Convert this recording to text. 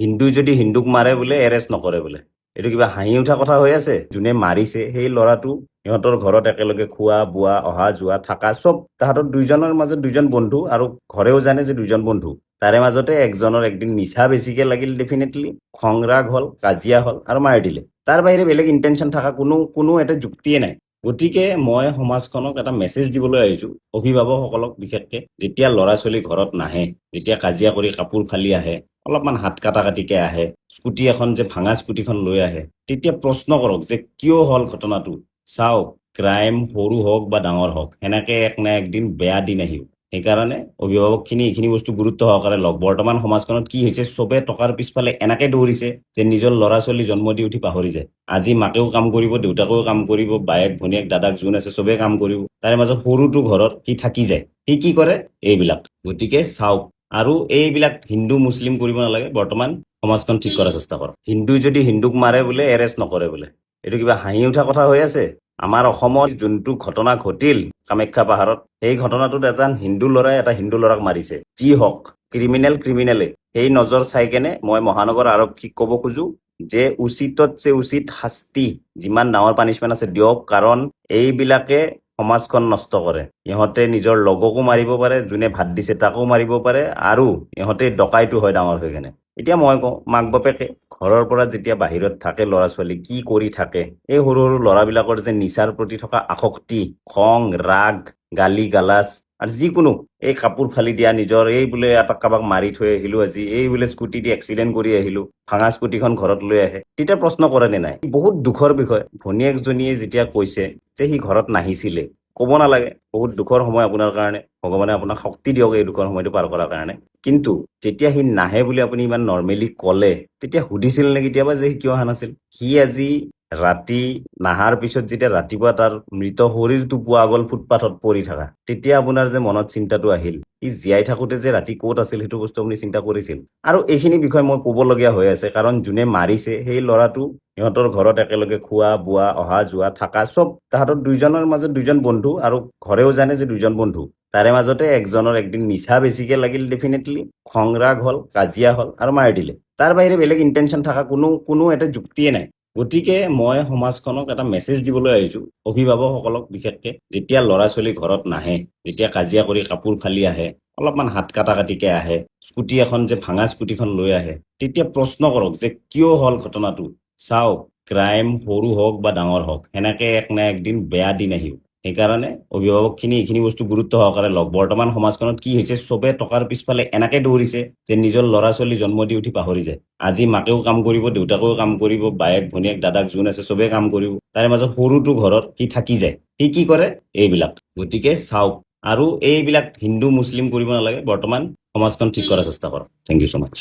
হিন্দুই যদি হিন্দুক মাৰে বোলে এৰেষ্ট নকৰে বোলে। এইটো কিবা হাঁহি উঠা কথা হৈ আছে। যোনে মাৰিছে সেই ল'ৰাটো সিহঁতৰ ঘৰত একেলগে খোৱা বোৱা অহা যোৱা থাকা চব তাহাঁতৰ দুইজনৰ মাজত দুইজন বন্ধু আৰু ঘৰেও জানে যে দুইজন বন্ধু। তাৰে মাজতে একজনৰ একদিন নিচা বেছিকে লাগিল, ডেফিনেটলি খং ৰাগ হ'ল, কাজিয়া হ'ল আৰু মাৰি দিলে। তাৰ বাহিৰে বেলেগ ইণ্টেনশ্যন থকা কোনো এটা যুক্তিয়ে নাই। গতিকে মই সমাজখনক এটা মেছেজ দিবলৈ আহিছো, অভিভাৱকসকলক বিশেষকে, যেতিয়া ল'ৰা ছোৱালী ঘৰত নাহে, যেতিয়া কাজিয়া কৰি কাপোৰ ফালি আহে, অলপমান হাত কাটাকাটিকে আহে, স্কুটি এখন যে ভাঙা স্কুটিখন লৈ আহে, তেতিয়া প্ৰশ্ন কৰক যে কিয় হ'ল ঘটনাটো। চাওক, ক্ৰাইম সৰু হওক বা ডাঙৰ হওক, সেনেকে এক না একদিন বেয়া দিন আহিব। সেইকাৰণে অভিভাৱকখিনি এইখিনি বস্তু গুৰুত্ব সহকাৰে লওক। বৰ্তমান সমাজখনত কি হৈছে, চবে টকাৰ পিছফালে এনেকে দৌৰিছে যে নিজৰ ল'ৰা ছোৱালী জন্ম দি উঠি পাহৰি যায়। আজি মাকেও কাম কৰিব, দেউতাকেও কাম কৰিব, বায়েক ভনীয়েক দাদাক যোন আছে চবে কাম কৰিব, তাৰে মাজত সৰুটো ঘৰত সি থাকি যায়। সি কি কৰে? এইবিলাক। গতিকে চাওক, আৰু এইবিলাক হিন্দু মুছলিম কৰিব নালাগে, বৰ্তমান সমাজখন ঠিক কৰাৰ চেষ্টা কৰক। হিন্দুই যদি হিন্দুক মাৰে বোলে এৰেষ্ট নকৰে বোলে। এইটো কিবা হাঁহি উঠা কথা হৈ আছে। আমাৰ অসমত যোনটো ঘটনা ঘটিল কামাখ্যা পাহাৰত, সেই ঘটনাটোত এজন হিন্দু ল'ৰাই এটা হিন্দু ল'ৰাক মাৰিছে। যি হওক, ক্ৰিমিনেলে সেই নজৰ চাই কেনে মই মহানগৰ আৰক্ষীক ক'ব খোজো যে উচিততছে উচিত শাস্তি, যিমান ডাঙৰ পানিছমেণ্ট আছে দিয়ক, কাৰণ এইবিলাকে সমাজখন নষ্ট কৰে। ইহঁতে নিজৰ লগকো মাৰিব পাৰে, যোনে ভাত দিছে তাকো মাৰিব পাৰে, আৰু ইহঁতে ডকাইতো হয় ডাঙৰ হৈ কেনে। এতিয়া মই কওঁ, মাক বাপেকে ঘৰৰ পৰা যেতিয়া বাহিৰত থাকে, ল'ৰা ছোৱালী কি কৰি থাকে, এই সৰু সৰু ল'ৰাবিলাকৰ যে নিচাৰ প্ৰতি থকা আসক্তি, খং ৰাগ, গালি গালাজ আৰু যিকোনো, এই কাপোৰ ফালি দিয়া, নিজৰ এই বোলে এটা কাৰোবাক মাৰি থৈ আহিলো আজি, এই বোলে স্কুটি দি এক্সিডেণ্ট কৰি আহিলো, ভাঙা স্কুটিখন ঘৰত লৈ আহে, তেতিয়া প্ৰশ্ন কৰে নে নাই? বহুত দুখৰ বিষয়। ভনীয়েকজনীয়ে যেতিয়া কৈছে যে সি ঘৰত নাহিছিলে, ক'ব নালাগে, বহুত দুখৰ সময় আপোনাৰ কাৰণে, ভগৱানে আপোনাক শক্তি দিয়ক এই দুখৰ সময়টো পাৰ কৰাৰ কাৰণে। কিন্তু যেতিয়া সি নাহে বুলি আপুনি ইমান নৰ্মেলি ক'লে, তেতিয়া সুধিছিল নে কেতিয়াবা যে সি কিয় অহা নাছিল? সি আজি ৰাতি নাহাৰ পিছত যেতিয়া ৰাতিপুৱা তাৰ মৃত শৰীৰটো পোৱা গ'ল ফুটপাথত পৰি থকা, তেতিয়া আপোনাৰ যে মনত চিন্তাটো আহিল, ই জীয়াই থাকোঁতে যে ৰাতি ক'ত আছিল সেইটো বস্তু আপুনি চিন্তা কৰিছিল? আৰু এইখিনি বিষয় মই ক'বলগীয়া হৈ আছে, কাৰণ যোনে মাৰিছে সেই ল'ৰাটো সিহঁতৰ ঘৰত একেলগে খোৱা বোৱা অহা যোৱা থাকা চব তাহাঁতৰ দুইজনৰ মাজত দুইজন বন্ধু, আৰু ঘৰেও জানে যে দুইজন বন্ধু। তাৰে মাজতে একজনৰ একদিন নিচা বেছিকে লাগিল, ডেফিনেটলি খং ৰাগ হ'ল, কাজিয়া হ'ল আৰু মাৰি দিলে। তাৰ বাহিৰে বেলেগ ইণ্টেনশ্যন থকা কোনো এটা যুক্তিয়ে নাই। গতিকে মই সমাজখনক এটা মেছেজ দিবলৈ আহিছো, অভিভাৱকসকলক বিশেষকে, যেতিয়া ল'ৰা ছোৱালী ঘৰত নাহে, যেতিয়া কাজিয়া কৰি কাপোৰ ফালি আহে, অলপমান হাত কাটাকাটিকে আহে, স্কুটি এখন যে ভাঙা স্কুটিখন লৈ আহে, তেতিয়া প্ৰশ্ন কৰক যে কিয় হ'ল ঘটনাটো। চাওক, ক্ৰাইম সৰু হওক বা ডাঙৰ হওক, সেনেকে এক না একদিন বেয়া দিন আহিব। সেইকাৰণে অভিভাৱকখিনি এইখিনি বস্তু গুৰুত্ব সহকাৰে লওক। বৰ্তমান সমাজখনত কি হৈছে, চবে টকাৰ পিছফালে এনেকে দৌৰিছে যে নিজৰ ল'ৰা ছোৱালী জন্ম দি উঠি পাহৰি যায়। আজি মাকেও কাম কৰিব, দেউতাকেও কাম কৰিব, বায়েক ভনীয়েক দাদাক যোন আছে চবে কাম কৰিব, তাৰে মাজত সৰুটো ঘৰত সি থাকি যায়। সি কি কৰে? এইবিলাক। গতিকে চাওক, আৰু এইবিলাক হিন্দু মুছলিম কৰিব নালাগে, বৰ্তমান সমাজখন ঠিক কৰাৰ চেষ্টা কৰক। Thank you so' much.